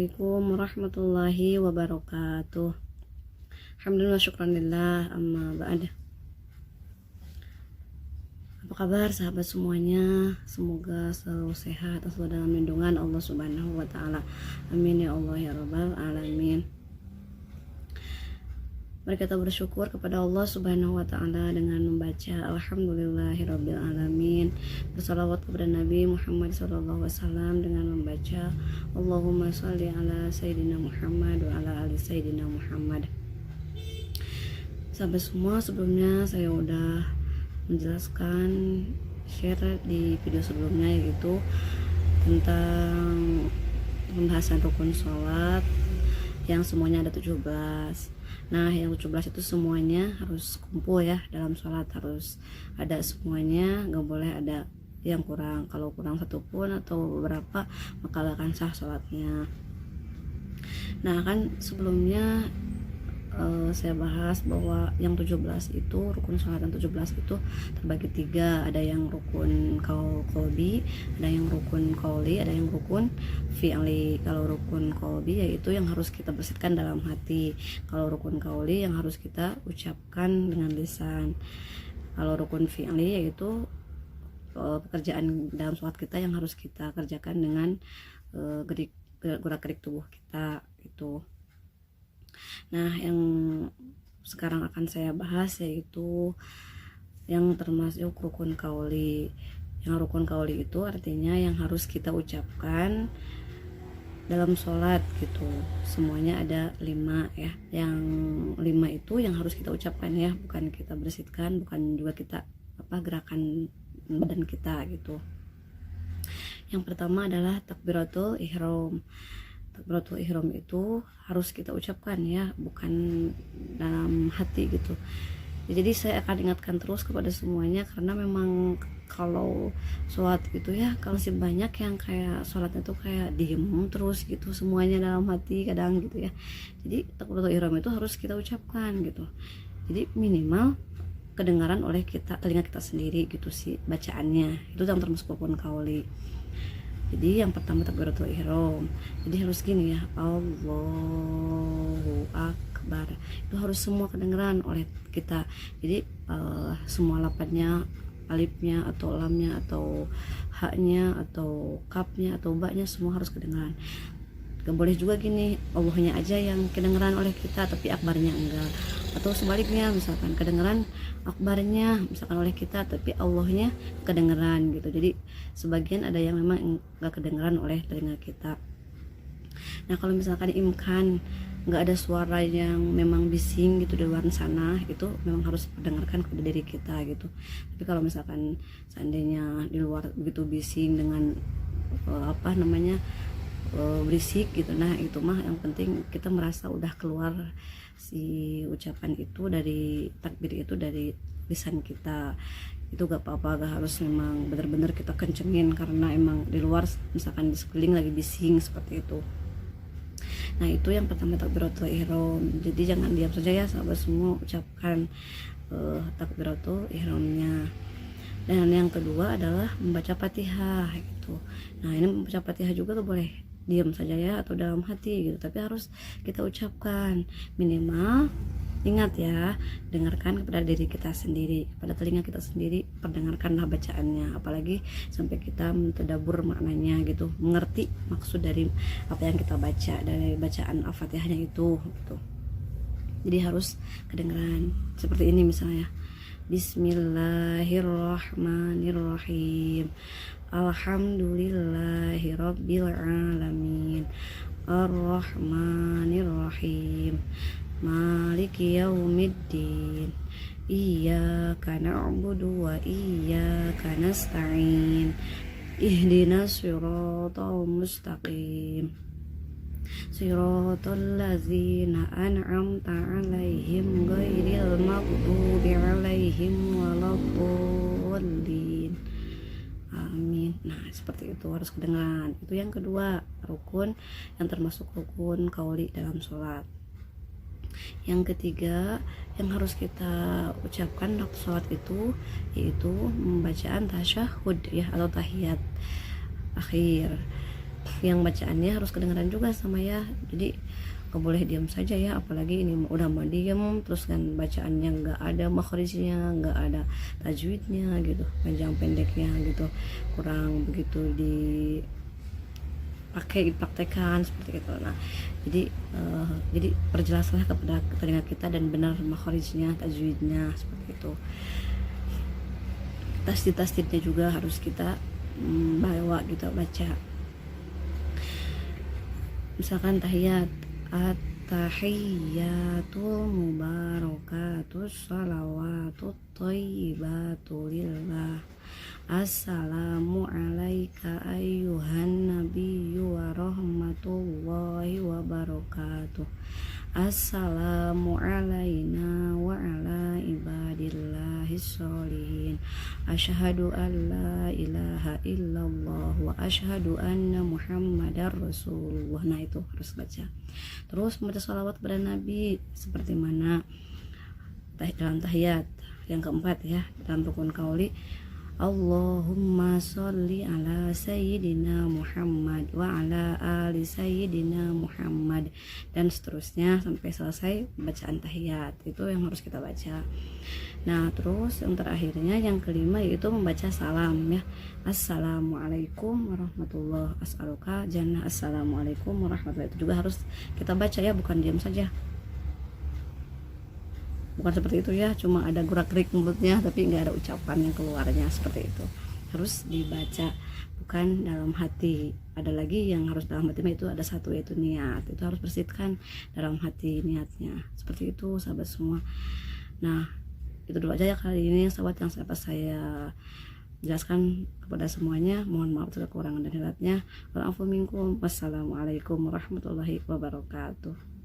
Assalamualaikum warahmatullahi wabarakatuh. Alhamdulillah syukranillah amma ba'd. Apa kabar sahabat semuanya? Semoga selalu sehat dan selalu dalam lindungan Allah Subhanahu wa taala. Amin ya Allah ya rabbal alamin. Mari kita bersyukur kepada Allah Subhanahu wa taala dengan membaca Alhamdulillahirabbil alamin, bersalawat kepada Nabi Muhammad sallallahu alaihi wasallam dengan membaca Allahumma shalli ala sayyidina Muhammad wa ala ali sayyidina Muhammad. Sahabat semua, sebelumnya saya udah menjelaskan share di video sebelumnya, yaitu tentang pembahasan rukun sholat yang semuanya ada 17. Nah, yang 17 itu semuanya harus kumpul ya, dalam sholat harus ada semuanya, nggak boleh ada yang kurang. Kalau kurang satu pun atau beberapa, maka akan sah sholatnya. Nah, kan sebelumnya saya bahas bahwa yang 17 itu, rukun sholat yang 17 itu terbagi 3. Ada yang rukun qalbi, ada yang rukun qauli, ada yang rukun fi'li. Kalau rukun qalbi yaitu yang harus kita bersihkan dalam hati. Kalau rukun qauli yang harus kita ucapkan dengan lisan. Kalau rukun fi'li yaitu pekerjaan dalam sholat kita yang harus kita kerjakan dengan gerak-gerik tubuh kita itu. Nah, yang sekarang akan saya bahas yaitu yang termasuk rukun qauli. Yang rukun qauli itu artinya yang harus kita ucapkan dalam sholat gitu. Semuanya ada 5 ya. Yang 5 itu yang harus kita ucapkan ya, bukan kita bersihkan, bukan juga kita gerakan badan kita gitu. Yang pertama adalah takbiratul ihram. Takbiratul ihram itu harus kita ucapkan ya, bukan dalam hati gitu. Jadi saya akan ingatkan terus kepada semuanya, karena memang kalau sholat gitu ya, kalau sih banyak yang kayak sholatnya tuh kayak diem terus gitu, semuanya dalam hati kadang gitu ya. Jadi takbiratul ihram itu harus kita ucapkan gitu. Jadi minimal kedengaran oleh telinga kita sendiri gitu sih bacaannya. Itu yang termasuk rukun qauli. Jadi yang pertama takbiratul ihram. Jadi harus gini ya, Allahu akbar. Itu harus semua kedengeran oleh kita. Jadi semua lafadznya, alifnya atau lamnya atau haknya atau kapnya atau baknya semua harus kedengeran. Gak boleh juga gini, Allahnya aja yang kedengeran oleh kita tapi akbarnya enggak. Atau sebaliknya, misalkan kedengeran akbarnya misalkan oleh kita tapi Allahnya kedengeran gitu. Jadi sebagian ada yang memang enggak kedengeran oleh telinga kita. Nah, kalau misalkan imkan nggak ada suara yang memang bising gitu di luar sana, itu memang harus mendengarkan kepada diri kita gitu. Tapi kalau misalkan seandainya di luar begitu bising dengan berisik gitu, nah itu mah yang penting kita merasa udah keluar si ucapan itu dari takbir itu dari lisan kita, itu gak apa-apa, gak harus memang benar-benar kita kencengin karena emang di luar misalkan di sekeliling lagi bising seperti itu. Nah, itu yang pertama takbiratul ihram. Jadi jangan diam saja ya sahabat semua, ucapkan takbiratul ihramnya. Dan yang kedua adalah membaca Fatihah gitu. Nah, ini membaca Fatihah juga gak boleh diam saja ya atau dalam hati gitu, tapi harus kita ucapkan. Minimal ingat ya, dengarkan kepada diri kita sendiri, kepada telinga kita sendiri, perdengarkanlah bacaannya, apalagi sampai kita mentadabur maknanya gitu, mengerti maksud dari apa yang kita baca, dari bacaan Al-Fatihahnya itu gitu. Jadi harus kedengaran seperti ini misalnya, Bismillahirrahmanirrahim, Alhamdulillahirabbil alamin, Ar-Rahmanirrahim, Maliki yaumiddin, Iyyaka na'budu wa iyyaka nasta'in, Ihdinas siratal mustaqim, Siratal ladzina an'amta 'alaihim ghairil maghdubi 'alaihim waladdallin. Amin. Nah, seperti itu harus kedengaran. Itu yang kedua, rukun yang termasuk rukun qauli dalam sholat. Yang ketiga yang harus kita ucapkan waktu sholat itu yaitu pembacaan tasyahud ya, atau tahiyat akhir. yang bacaannya harus kedengaran juga sama ya, jadi gak boleh diam saja ya, apalagi ini udah mau diam terus kan bacaannya nggak ada makhrijnya, nggak ada tajwidnya gitu, panjang pendeknya gitu, kurang begitu dipakai dipraktekkan seperti itu. Nah jadi perjelaslah kepada telinga kita dan benar makhrijnya, tajwidnya seperti itu. Tasdid-tasdidnya juga harus kita bawa gitu, baca. Misalkan tahiyat, at-tahiyyatul mubarakatus salawatut thayyibatu lillah. Assalamu alayka ayyuhan nabiyyu wa rahmatullahi wa barakatuh. Assalamu alayna wa ala ibadillahis sholihin. Asyhadu an la ilaha illallah wa asyhadu anna muhammadar rasulullah. Nah itu harus baca. Terus membaca salawat kepada Nabi seperti mana dalam tahiyat. Yang keempat ya, dalam rukun qauli, Allahumma sholli ala sayyidina Muhammad wa ala ali sayyidina Muhammad, dan seterusnya sampai selesai bacaan tahiyat. Itu yang harus kita baca. Nah terus yang terakhirnya, yang kelima, yaitu membaca salam ya. Assalamualaikum warahmatullahi as'aluka jannah. Assalamualaikum warahmatullahi, itu juga harus kita baca ya, bukan diam saja. Bukan seperti itu ya, cuma ada gerak-gerik mulutnya tapi nggak ada ucapan yang keluarnya, seperti itu. Harus dibaca, bukan dalam hati. Ada lagi yang harus dalam hati, itu ada satu, yaitu niat. Itu harus bersihkan dalam hati niatnya. Seperti itu sahabat semua. Nah itu dulu aja ya kali ini sahabat yang saya jelaskan kepada semuanya. Mohon maaf atas kekurangan dan hilafnya. Wassalamualaikum warahmatullahi wabarakatuh.